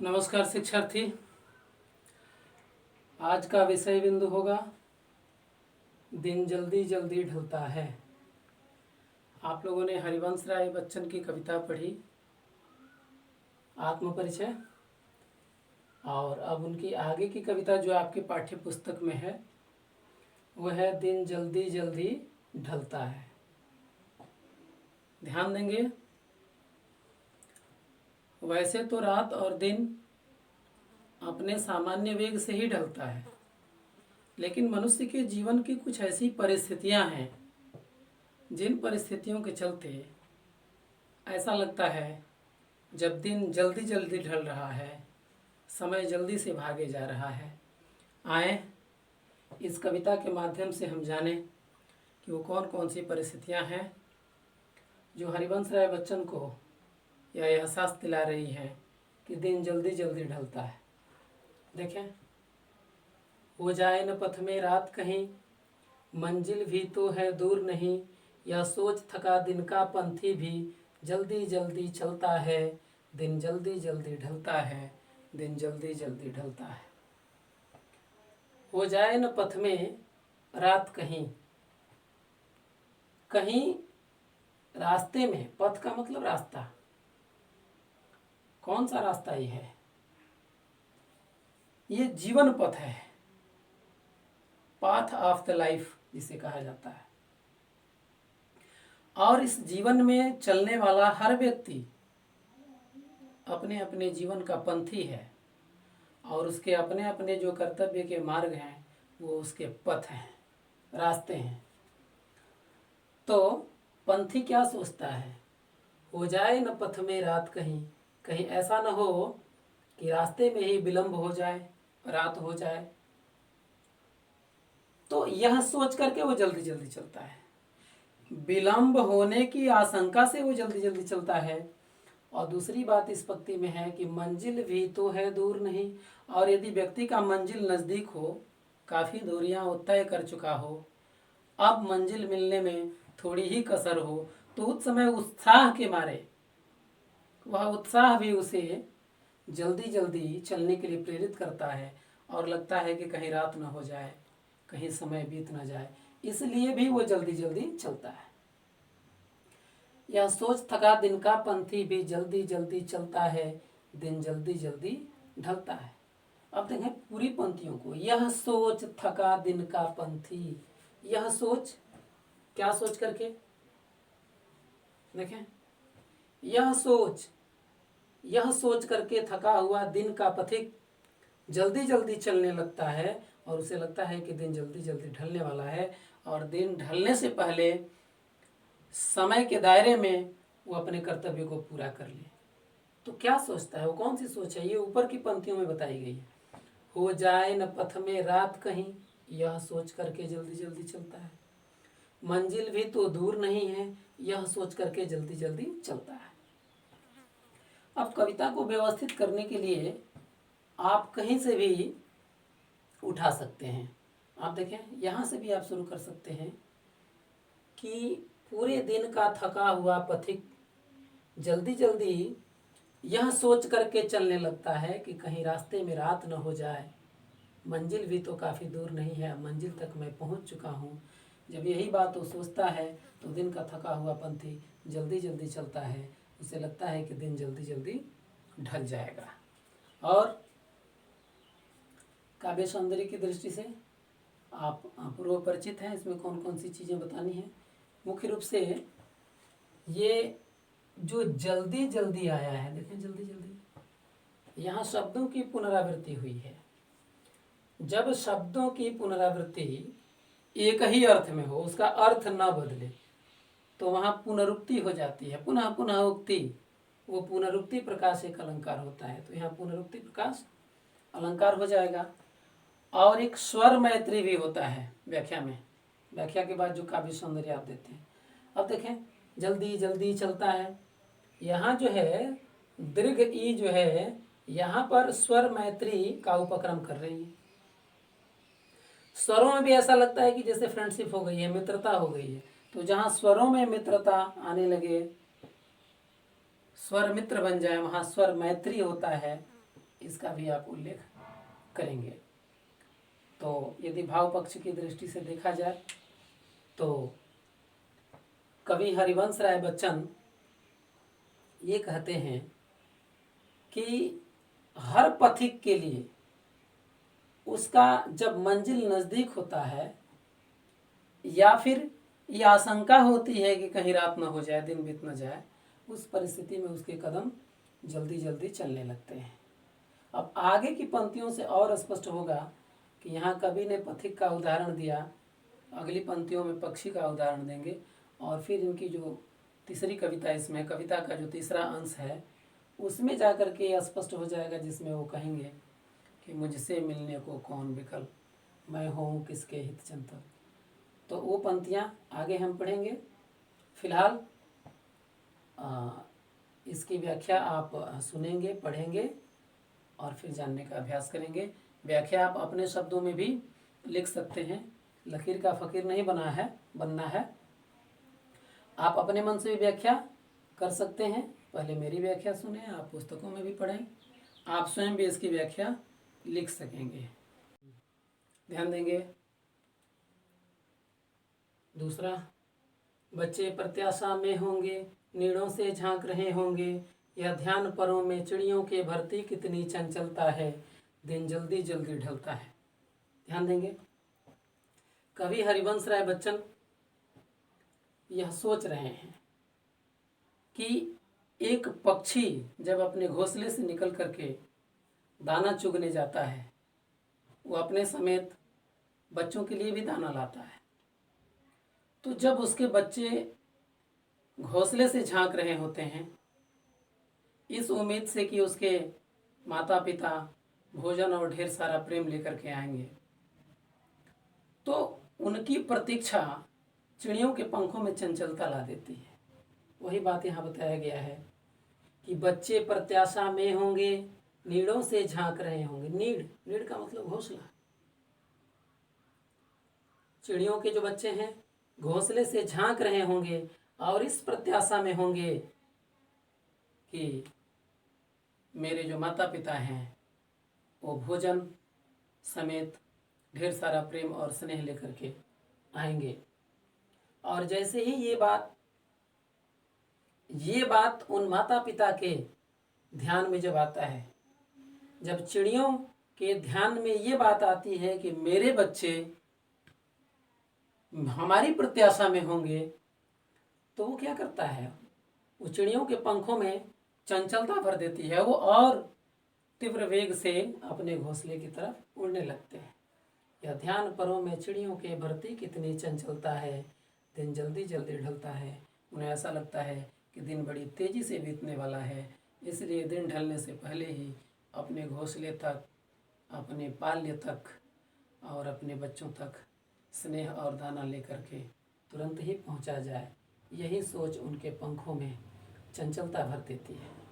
नमस्कार शिक्षार्थी। आज का विषय बिंदु होगा दिन जल्दी जल्दी ढलता है। आप लोगों ने हरिवंश राय बच्चन की कविता पढ़ी आत्मपरिचय, और अब उनकी आगे की कविता जो आपके पाठ्य पुस्तक में है वह है दिन जल्दी जल्दी ढलता है। ध्यान देंगे। वैसे तो रात और दिन अपने सामान्य वेग से ही ढलता है, लेकिन मनुष्य के जीवन की कुछ ऐसी परिस्थितियां हैं जिन परिस्थितियों के चलते ऐसा लगता है जब दिन जल्दी जल्दी ढल रहा है, समय जल्दी से भागे जा रहा है। आए इस कविता के माध्यम से हम जानें कि वो कौन कौन सी परिस्थितियां हैं जो हरिवंश राय बच्चन को यह एहसास दिला रही है कि दिन जल्दी जल्दी ढलता है। देखें, हो जाए न पथ में रात कहीं, मंजिल भी तो है दूर नहीं, यह सोच थका दिन का पंथी भी जल्दी जल्दी चलता है, दिन जल्दी जल्दी ढलता है, दिन जल्दी जल्दी ढलता है। हो जाए न पथ में रात कहीं, कहीं रास्ते में, पथ का मतलब रास्ता, कौन सा रास्ता ये है? ये जीवन पथ है, पाथ ऑफ द लाइफ जिसे कहा जाता है। और इस जीवन में चलने वाला हर व्यक्ति अपने अपने जीवन का पंथी है, और उसके अपने अपने जो कर्तव्य के मार्ग हैं वो उसके पथ हैं, रास्ते हैं। तो पंथी क्या सोचता है? हो जाए न पथ में रात कहीं, कहीं ऐसा न हो कि रास्ते में ही विलंब हो जाए, रात हो जाए। तो यह सोच करके वो जल्दी जल्दी चलता है। विलंब होने की आशंका से वो जल्दी जल्दी चलता है। और दूसरी बात इस पंक्ति में है कि मंजिल भी तो है दूर नहीं, और यदि व्यक्ति का मंजिल नज़दीक हो, काफ़ी दूरियां वो तय कर चुका हो, अब मंजिल मिलने में थोड़ी ही कसर हो, तो उस समय उत्साह के मारे वह उत्साह भी उसे जल्दी जल्दी चलने के लिए प्रेरित करता है, और लगता है कि कहीं रात ना हो जाए, कहीं समय बीत ना जाए, इसलिए भी वो जल्दी जल्दी चलता है। यह सोच थका दिन का पंथी भी जल्दी जल्दी चलता है, दिन जल्दी जल्दी ढलता है। अब देखें पूरी पंक्तियों को। यह सोच थका दिन का पंथी, यह सोच, क्या सोच करके? देखें, यह सोच करके थका हुआ दिन का पथिक जल्दी जल्दी चलने लगता है, और उसे लगता है कि दिन जल्दी जल्दी ढलने वाला है, और दिन ढलने से पहले समय के दायरे में वो अपने कर्तव्य को पूरा कर ले। तो क्या सोचता है? वो कौन सी सोच है? ये ऊपर की पंक्तियों में बताई गई है। हो जाए न पथ में रात कहीं, यह सोच करके जल्दी जल्दी चलता है। मंजिल भी तो दूर नहीं है, यह सोच करके जल्दी जल्दी चलता है। अब कविता को व्यवस्थित करने के लिए आप कहीं से भी उठा सकते हैं। आप देखें, यहाँ से भी आप शुरू कर सकते हैं कि पूरे दिन का थका हुआ पथिक जल्दी जल्दी यह सोच करके चलने लगता है कि कहीं रास्ते में रात न हो जाए, मंजिल भी तो काफ़ी दूर नहीं है, मंजिल तक मैं पहुंच चुका हूं। जब यही बात वो सोचता है तो दिन का थका हुआ पंथी जल्दी जल्दी चलता है, उसे लगता है कि दिन जल्दी जल्दी ढल जाएगा। और काव्य सौंदर्य की दृष्टि से आप पूर्व परिचित हैं, इसमें कौन कौन सी चीज़ें बतानी हैं। मुख्य रूप से ये जो जल्दी जल्दी आया है, देखें जल्दी जल्दी, यहाँ शब्दों की पुनरावृत्ति हुई है। जब शब्दों की पुनरावृत्ति एक ही अर्थ में हो, उसका अर्थ न बदले, तो वहाँ पुनरुक्ति हो जाती है, पुनः पुनः उक्ति। वो पुनरुक्ति प्रकाश एक अलंकार होता है, तो यहाँ पुनरुक्ति प्रकाश अलंकार हो जाएगा। और एक स्वर मैत्री भी होता है व्याख्या में, व्याख्या के बाद जो काव्य सौंदर्य आप देते हैं। अब देखें, जल्दी जल्दी चलता है, यहाँ जो है दीर्घ ई जो है यहाँ पर स्वर मैत्री का उपक्रम कर रही है। स्वरों में भी ऐसा लगता है कि जैसे फ्रेंडशिप हो गई है, मित्रता हो गई है। तो जहाँ स्वरों में मित्रता आने लगे, स्वर मित्र बन जाए, वहाँ स्वर मैत्री होता है, इसका भी आप उल्लेख करेंगे। तो यदि भाव पक्ष की दृष्टि से देखा जाए तो कवि हरिवंश राय बच्चन ये कहते हैं कि हर पथिक के लिए उसका जब मंजिल नज़दीक होता है या फिर ये आशंका होती है कि कहीं रात न हो जाए, दिन बीत न जाए, उस परिस्थिति में उसके कदम जल्दी जल्दी चलने लगते हैं। अब आगे की पंक्तियों से और स्पष्ट होगा कि यहाँ कवि ने पथिक का उदाहरण दिया, अगली पंक्तियों में पक्षी का उदाहरण देंगे और फिर इनकी जो तीसरी कविता, इसमें कविता का जो तीसरा अंश है उसमें जाकर के यह स्पष्ट हो जाएगा, जिसमें वो कहेंगे कि मुझसे मिलने को कौन विकल, मैं हूँ किसके हित चिंतक। तो वो पंक्तियाँ आगे हम पढ़ेंगे। फिलहाल इसकी व्याख्या आप सुनेंगे, पढ़ेंगे और फिर जानने का अभ्यास करेंगे। व्याख्या आप अपने शब्दों में भी लिख सकते हैं, लकीर का फ़कीर नहीं बनना है। आप अपने मन से भी व्याख्या कर सकते हैं। पहले मेरी व्याख्या सुने, आप पुस्तकों में भी पढ़ें, आप स्वयं भी इसकी व्याख्या लिख सकेंगे। ध्यान देंगे। दूसरा, बच्चे प्रत्याशा में होंगे, नीड़ों से झांक रहे होंगे, यह ध्यान परों में चिड़ियों के भरती कितनी चंचलता है, दिन जल्दी जल्दी ढलता है। ध्यान देंगे। कवि हरिवंश राय बच्चन यह सोच रहे हैं कि एक पक्षी जब अपने घोंसले से निकल करके दाना चुगने जाता है, वो अपने समेत बच्चों के लिए भी दाना लाता है। तो जब उसके बच्चे घोंसले से झांक रहे होते हैं इस उम्मीद से कि उसके माता पिता भोजन और ढेर सारा प्रेम लेकर के आएंगे, तो उनकी प्रतीक्षा चिड़ियों के पंखों में चंचलता ला देती है। वही बात यहाँ बताया गया है कि बच्चे प्रत्याशा में होंगे, नीड़ों से झांक रहे होंगे। नीड़ का मतलब घोंसला। चिड़ियों के जो बच्चे हैं घोंसले से झांक रहे होंगे और इस प्रत्याशा में होंगे कि मेरे जो माता पिता हैं वो भोजन समेत ढेर सारा प्रेम और स्नेह लेकर के आएंगे। और जैसे ही ये बात उन माता पिता के ध्यान में जब आता है, जब चिड़ियों के ध्यान में ये बात आती है कि मेरे बच्चे हमारी प्रत्याशा में होंगे, तो वो क्या करता है, वो चिड़ियों के पंखों में चंचलता भर देती है, वो और तीव्र वेग से अपने घोंसले की तरफ उड़ने लगते हैं। यह ध्यान परों में चिड़ियों के भरती कितनी चंचलता है, दिन जल्दी जल्दी ढलता है। उन्हें ऐसा लगता है कि दिन बड़ी तेज़ी से बीतने वाला है, इसलिए दिन ढलने से पहले ही अपने घोंसले तक, अपने पाल्य तक और अपने बच्चों तक स्नेह और दाना लेकर के तुरंत ही पहुंचा जाए। यही सोच उनके पंखों में चंचलता भर देती है।